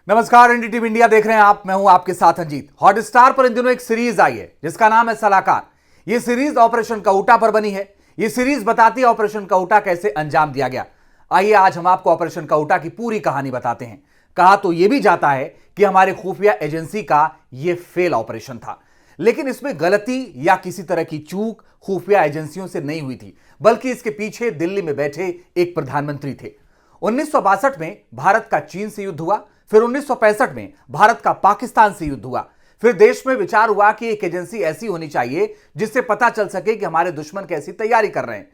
नमस्कार, NDTV India देख रहे हैं आप। मैं हूं आपके साथ अंजीत। हॉटस्टार पर इन दिनों एक सीरीज आई है जिसका नाम है सलाहकार। यह सीरीज ऑपरेशन काउटा पर बनी है। यह सीरीज बताती है ऑपरेशन काउटा कैसे अंजाम दिया गया। आइए आज हम आपको ऑपरेशन काउटा की पूरी कहानी बताते हैं। कहा तो यह भी जाता है कि हमारे खुफिया एजेंसी का यह फेल ऑपरेशन था, लेकिन इसमें गलती या किसी तरह की चूक खुफिया एजेंसियों से नहीं हुई थी, बल्कि इसके पीछे दिल्ली में बैठे एक प्रधानमंत्री थे। 1962 में भारत का चीन से युद्ध हुआ, फिर 1965 में भारत का पाकिस्तान से युद्ध हुआ। फिर देश में विचार हुआ कि एक एजेंसी ऐसी होनी चाहिए जिससे पता चल सके कि हमारे दुश्मन कैसी तैयारी कर रहे हैं।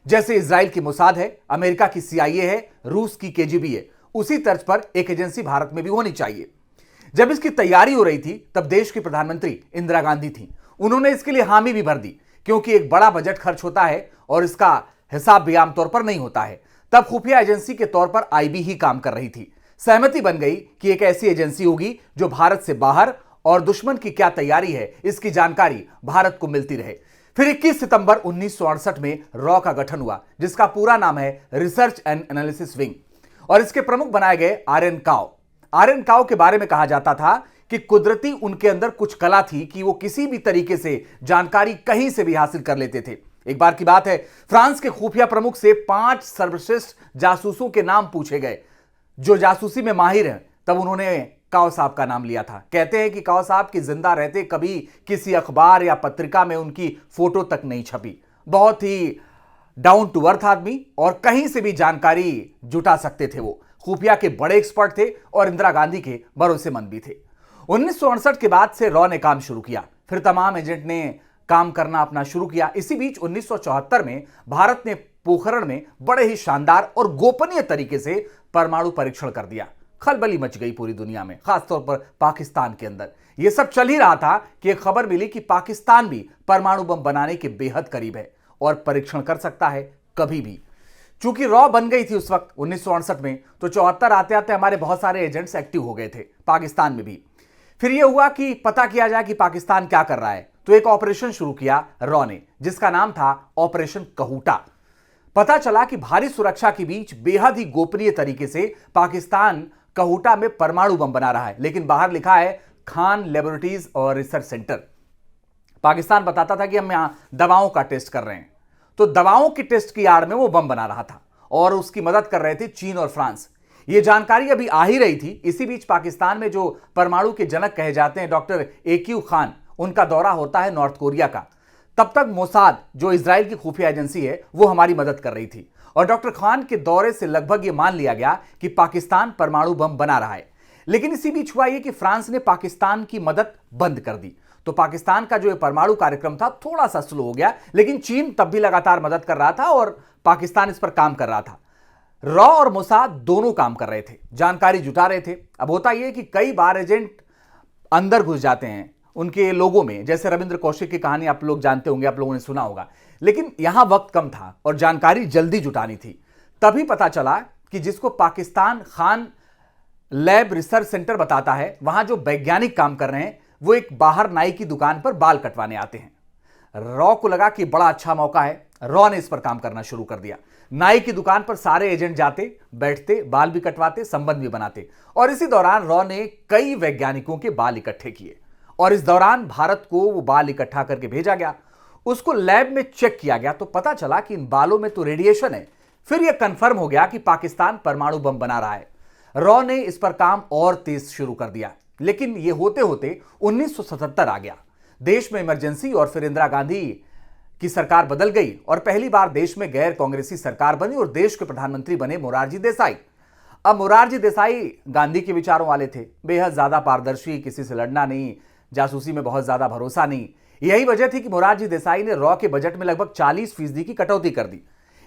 जैसे इजराइल की मोसाद है, अमेरिका की CIA है, रूस की KGB है, उसी तर्ज पर एक एजेंसी भारत में भी होनी चाहिए। जब इसकी तैयारी हो रही थी तब देश की प्रधानमंत्री इंदिरा गांधी थी। उन्होंने इसके लिए हामी भी भर दी, क्योंकि एक बड़ा बजट खर्च होता है और इसका हिसाब भी आमतौर पर नहीं होता है। तब खुफिया एजेंसी के तौर पर IB ही काम कर रही थी। सहमति बन गई कि एक ऐसी एजेंसी होगी जो भारत से बाहर और दुश्मन की क्या तैयारी है इसकी जानकारी भारत को मिलती रहे। फिर 21 सितंबर 1968 में रॉ का गठन हुआ, जिसका पूरा नाम है रिसर्च एंड एनालिसिस विंग, और इसके प्रमुख बनाए गए RN काओ। RN काओ के बारे में कहा जाता था कि कुदरती उनके अंदर कुछ कला थी कि वो किसी भी तरीके से जानकारी कहीं से भी हासिल कर लेते थे। एक बार की बात है, फ्रांस के खुफिया प्रमुख से 5 सर्वश्रेष्ठ जासूसों के नाम पूछे गए जो जासूसी में माहिर हैं। तब उन्होंने काओ साहब का नाम लिया था। कहते हैं कि काओ साहब की जिंदा रहते कभी किसी अखबार या पत्रिका में उनकी फोटो तक नहीं छपी। बहुत ही डाउन टू अर्थ आदमी और कहीं से भी जानकारी जुटा सकते थे। वो खुफिया के बड़े एक्सपर्ट थे और इंदिरा गांधी के भरोसेमंद भी थे। 1968 के बाद से रॉ ने काम शुरू किया। फिर तमाम एजेंट ने काम करना अपना शुरू किया। इसी बीच 1974 में भारत ने पोखरण में बड़े ही शानदार और गोपनीय तरीके से परमाणु परीक्षण कर दिया। खलबली मच गई पूरी दुनिया में, खासतौर पर पाकिस्तान के अंदर। यह सब चल ही रहा था कि एक खबर मिली कि पाकिस्तान भी परमाणु बम बनाने के बेहद करीब है और परीक्षण कर सकता है कभी भी। चूंकि रॉ बन गई थी उस वक्त 1968 में, तो 74 आते आते हमारे बहुत सारे एजेंट्स एक्टिव हो गए थे पाकिस्तान में भी। फिर यह हुआ कि पता किया जाए कि पाकिस्तान क्या कर रहा है, तो एक ऑपरेशन शुरू किया रॉ ने, जिसका नाम था ऑपरेशन कहूटा। पता चला कि भारी सुरक्षा के बीच बेहद ही गोपनीय तरीके से पाकिस्तान कहूटा में परमाणु बम बना रहा है, लेकिन बाहर लिखा है खान लेबोरेटरीज और रिसर्च सेंटर। पाकिस्तान बताता था कि हम यहां दवाओं का टेस्ट कर रहे हैं, तो दवाओं की टेस्ट की आड़ में वो बम बना रहा था और उसकी मदद कर रहे थे चीन और फ्रांस। ये जानकारी अभी आ ही रही थी। इसी बीच पाकिस्तान में जो परमाणु के जनक कहे जाते हैं डॉक्टर AQ खान, उनका दौरा होता है नॉर्थ कोरिया का। तब तक मोसाद, जो इजराइल की खुफिया एजेंसी है, वो हमारी मदद कर रही थी और डॉक्टर खान के दौरे से लगभग ये मान लिया गया कि पाकिस्तान परमाणु बम बना रहा है। लेकिन इसी बीच हुआ ये कि फ्रांस ने पाकिस्तान की मदद बंद कर दी, तो पाकिस्तान का जो परमाणु कार्यक्रम था थोड़ा सा स्लो हो गया। लेकिन चीन तब भी लगातार मदद कर रहा था और पाकिस्तान इस पर काम कर रहा था। रॉ और मोसाद दोनों काम कर रहे थे, जानकारी जुटा रहे थे। अब होता यह कि कई बार एजेंट अंदर घुस जाते हैं उनके लोगों में, जैसे रविंद्र कौशिक की कहानी आप लोग जानते होंगे, आप लोगों ने सुना होगा। लेकिन यहां वक्त कम था और जानकारी जल्दी जुटानी थी। तभी पता चला कि जिसको Pakistan Khan lab research centre बताता है, वहां जो वैज्ञानिक काम कर रहे हैं वो एक बाहर नाई की दुकान पर बाल कटवाने आते हैं। रॉ को लगा कि बड़ा अच्छा मौका है। रॉ ने इस पर काम करना शुरू कर दिया। नाई की दुकान पर सारे एजेंट जाते, बैठते, बाल भी कटवाते, संबंध भी बनाते, और इसी दौरान रॉ ने कई वैज्ञानिकों के बाल इकट्ठे किए और इस दौरान भारत को वो बाल इकट्ठा करके भेजा गया। उसको लैब में चेक किया गया तो पता चला कि इन बालों में तो रेडिएशन है। फिर यह कंफर्म हो गया कि पाकिस्तान परमाणु बम बना रहा है। रॉ ने इस पर काम और तेज शुरू कर दिया। लेकिन यह होते होते 1977 आ गया। देश में इमरजेंसी और फिर इंदिरा गांधी की सरकार बदल गई और पहली बार देश में गैर कांग्रेसी सरकार बनी और देश के प्रधानमंत्री बने मोरारजी देसाई। अब मोरारजी देसाई गांधी के विचारों वाले थे, बेहद ज्यादा पारदर्शी, किसी से लड़ना नहीं, जासूसी में बहुत ज्यादा भरोसा नहीं। यही वजह थी कि मोरारजी देसाई ने रॉ के बजट में लगभग 40% की कटौती कर दी।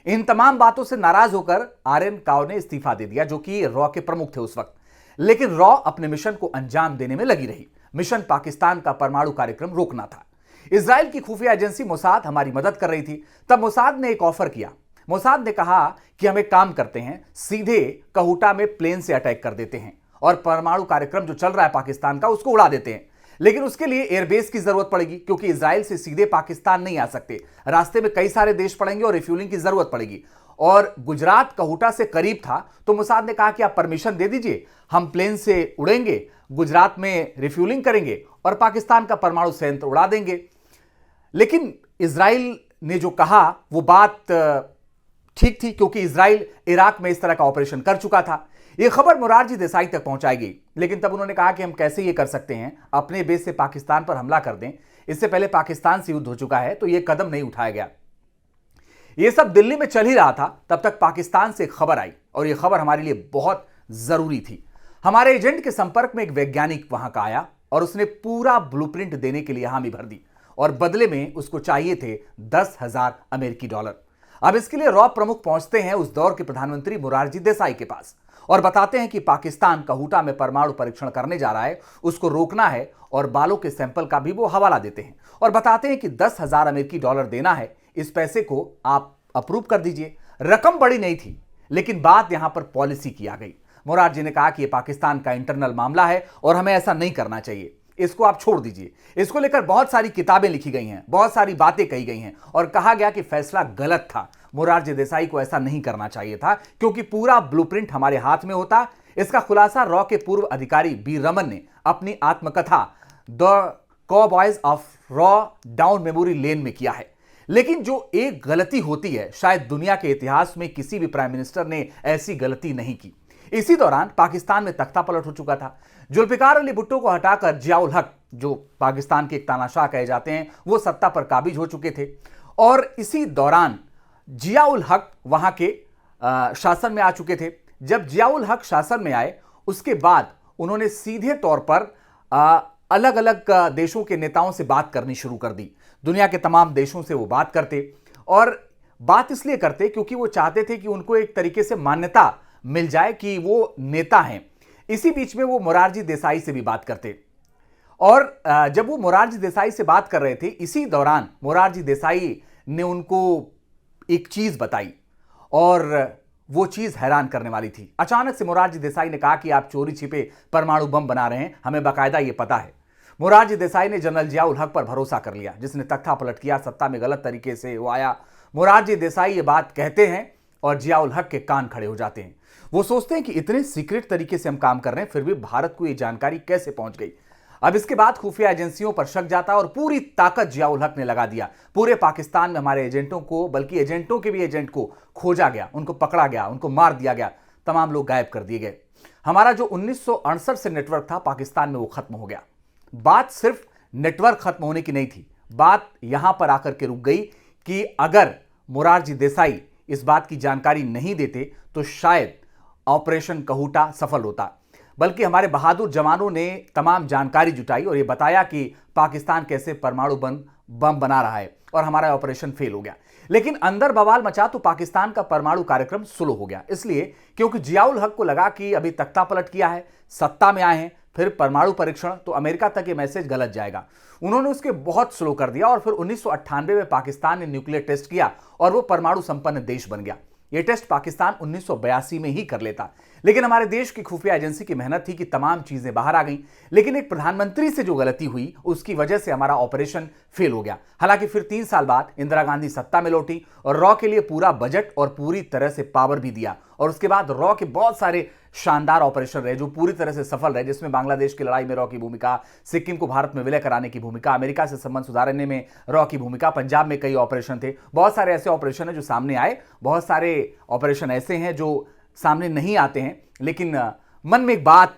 इन तमाम बातों से नाराज होकर RN काओ ने इस्तीफा दे दिया, जो कि रॉ के प्रमुख थे उस वक्त। लेकिन रॉ अपने मिशन को अंजाम देने में लगी रही। मिशन पाकिस्तान का परमाणु कार्यक्रम रोकना था। इजराइल की खुफिया एजेंसी मोसाद हमारी मदद कर रही थी। तब मोसाद ने एक ऑफर किया। मोसाद ने कहा कि हम एक काम करते हैं, सीधे कहूटा में प्लेन से अटैक कर देते हैं और परमाणु कार्यक्रम जो चल रहा है पाकिस्तान का उसको उड़ा देते हैं। लेकिन उसके लिए एयरबेस की जरूरत पड़ेगी, क्योंकि इजराइल से सीधे पाकिस्तान नहीं आ सकते। रास्ते में कई सारे देश पड़ेंगे और रिफ्यूलिंग की जरूरत पड़ेगी। और गुजरात कहुटा से करीब था, तो मोसाद ने कहा कि आप परमिशन दे दीजिए, हम प्लेन से उड़ेंगे, गुजरात में रिफ्यूलिंग करेंगे और पाकिस्तान का परमाणु संयंत्र उड़ा देंगे। लेकिन इजराइल ने जो कहा वो बात ठीक थी, क्योंकि इजराइल इराक में इस तरह का ऑपरेशन कर चुका था। यह खबर मोरारजी देसाई तक पहुंचाई गई, लेकिन तब उन्होंने कहा कि हम कैसे ये कर सकते हैं, अपने बेस से पाकिस्तान पर हमला कर दें, इससे पहले पाकिस्तान से युद्ध हो चुका है, तो यह कदम नहीं उठाया गया। यह सब दिल्ली में चल ही रहा था, तब तक पाकिस्तान से एक खबर आई और यह खबर हमारे लिए बहुत जरूरी थी। हमारे एजेंट के संपर्क में एक वैज्ञानिक वहां का आया और उसने पूरा ब्लूप्रिंट देने के लिए हामी भर दी और बदले में उसको चाहिए थे 10,000 अमेरिकी डॉलर। अब इसके लिए रॉ प्रमुख पहुंचते हैं उस दौर के प्रधानमंत्री मोरारजी देसाई के पास और बताते हैं कि पाकिस्तान कहुटा में परमाणु परीक्षण करने जा रहा है, उसको रोकना है, और बालों के सैंपल का भी वो हवाला देते हैं और बताते हैं कि 10,000 अमेरिकी डॉलर देना है, इस पैसे को आप अप्रूव कर दीजिए। रकम बड़ी नहीं थी, लेकिन बात यहां पर पॉलिसी की आ गई। मोरारजी ने कहा कि यह पाकिस्तान का इंटरनल मामला है और हमें ऐसा नहीं करना चाहिए, इसको आप छोड़ दीजिए। इसको लेकर बहुत सारी किताबें लिखी गई हैं, बहुत सारी बातें कही गई हैं और कहा गया कि फैसला गलत था, मोरारजी देसाई को ऐसा नहीं करना चाहिए था, क्योंकि पूरा ब्लूप्रिंट हमारे हाथ में होता। इसका खुलासा रॉ के पूर्व अधिकारी बी रमन ने अपनी आत्मकथा the cowboys of raw down memory lane में किया है। लेकिन जो एक गलती होती है, शायद दुनिया के इतिहास में किसी भी प्राइम मिनिस्टर ने ऐसी गलती नहीं की। इसी दौरान पाकिस्तान में तख्ता पलट हो चुका था। जुल्फिकार अली भुट्टो को हटाकर जियाउल हक, जो पाकिस्तान के एक तानाशाह कहे जाते हैं, वो सत्ता पर काबिज हो चुके थे और इसी दौरान जियाउल हक वहां के शासन में आ चुके थे। जब जियाउल हक शासन में आए, उसके बाद उन्होंने सीधे तौर पर अलग अलग देशों के नेताओं से बात करनी शुरू कर दी। दुनिया के तमाम देशों से वो बात करते और बात इसलिए करते क्योंकि वो चाहते थे कि उनको एक तरीके से मान्यता मिल जाए कि वो नेता हैं। इसी बीच में वो मोरारजी देसाई से भी बात करते और जब वो मोरारजी देसाई से बात कर रहे थे, इसी दौरान मोरारजी देसाई ने उनको एक चीज बताई और वो चीज हैरान करने वाली थी। अचानक से मोरारजी देसाई ने कहा कि आप चोरी छिपे परमाणु बम बना रहे हैं, हमें बाकायदा ये पता है। मोरारजी देसाई ने जनरल जियाउल हक पर भरोसा कर लिया, जिसने तख्ता पलट किया, सत्ता में गलत तरीके से वो आया। मोरारजी देसाई ये बात कहते हैं और जियाउल हक के कान खड़े हो जाते हैं। वो सोचते हैं कि इतने सीक्रेट तरीके से हम काम कर रहे हैं, फिर भी भारत को ये जानकारी कैसे पहुंच गई। अब इसके बाद खुफिया एजेंसियों पर शक जाता और पूरी ताकत जियाउल हक ने लगा दिया। पूरे पाकिस्तान में हमारे एजेंटों को, बल्कि एजेंटों के भी एजेंट को खोजा गया, उनको पकड़ा गया, उनको मार दिया गया, तमाम लोग गायब कर दिए गए। हमारा जो 1968 से नेटवर्क था पाकिस्तान में, वो खत्म हो गया। बात सिर्फ नेटवर्क खत्म होने की नहीं थी, बात यहां पर आकर के रुक गई कि अगर मोरारजी देसाई इस बात की जानकारी नहीं देते तो शायद ऑपरेशन कहुटा सफल होता। बल्कि हमारे बहादुर जवानों ने तमाम जानकारी जुटाई और यह बताया कि पाकिस्तान कैसे परमाणु बम बना रहा है और हमारा ऑपरेशन फेल हो गया। लेकिन अंदर बवाल मचा तो पाकिस्तान का परमाणु कार्यक्रम स्लो हो गया, इसलिए क्योंकि जियाउल हक को लगा कि अभी तख्ता पलट किया है, सत्ता में आए हैं, फिर परमाणु परीक्षण, तो अमेरिका तक ये मैसेज गलत जाएगा। उन्होंने उसके बहुत स्लो कर दिया और फिर 1998 में पाकिस्तान ने न्यूक्लियर टेस्ट किया और वो परमाणु संपन्न देश बन गया। यह टेस्ट पाकिस्तान 1982 में ही कर लेता, लेकिन हमारे देश की खुफिया एजेंसी की मेहनत थी कि तमाम चीजें बाहर आ गईं। लेकिन एक प्रधानमंत्री से जो गलती हुई, उसकी वजह से हमारा ऑपरेशन फेल हो गया। हालांकि फिर 3 साल बाद इंदिरा गांधी सत्ता में लौटी और रॉ के लिए पूरा बजट और पूरी तरह से पावर भी दिया और उसके बाद रॉ के बहुत सारे शानदार ऑपरेशन रहे जो पूरी तरह से सफल रहे, जिसमें बांग्लादेश की लड़ाई में रॉ की भूमिका, सिक्किम को भारत में विलय कराने की भूमिका, अमेरिका से संबंध सुधारने में रॉ की भूमिका, पंजाब में कई ऑपरेशन थे। बहुत सारे ऐसे ऑपरेशन हैं जो सामने आए, बहुत सारे ऑपरेशन ऐसे हैं जो सामने नहीं आते हैं, लेकिन मन में एक बात,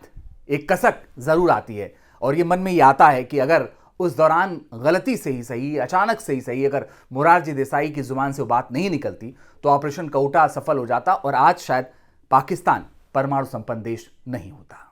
एक कसक जरूर आती है और ये मन में ये आता है कि अगर उस दौरान गलती से ही सही, अचानक से ही सही, अगर मोरारजी देसाई की जुबान से वो बात नहीं निकलती तो ऑपरेशन कहुटा सफल हो जाता और आज शायद पाकिस्तान परमाणु संपन्न देश नहीं होता।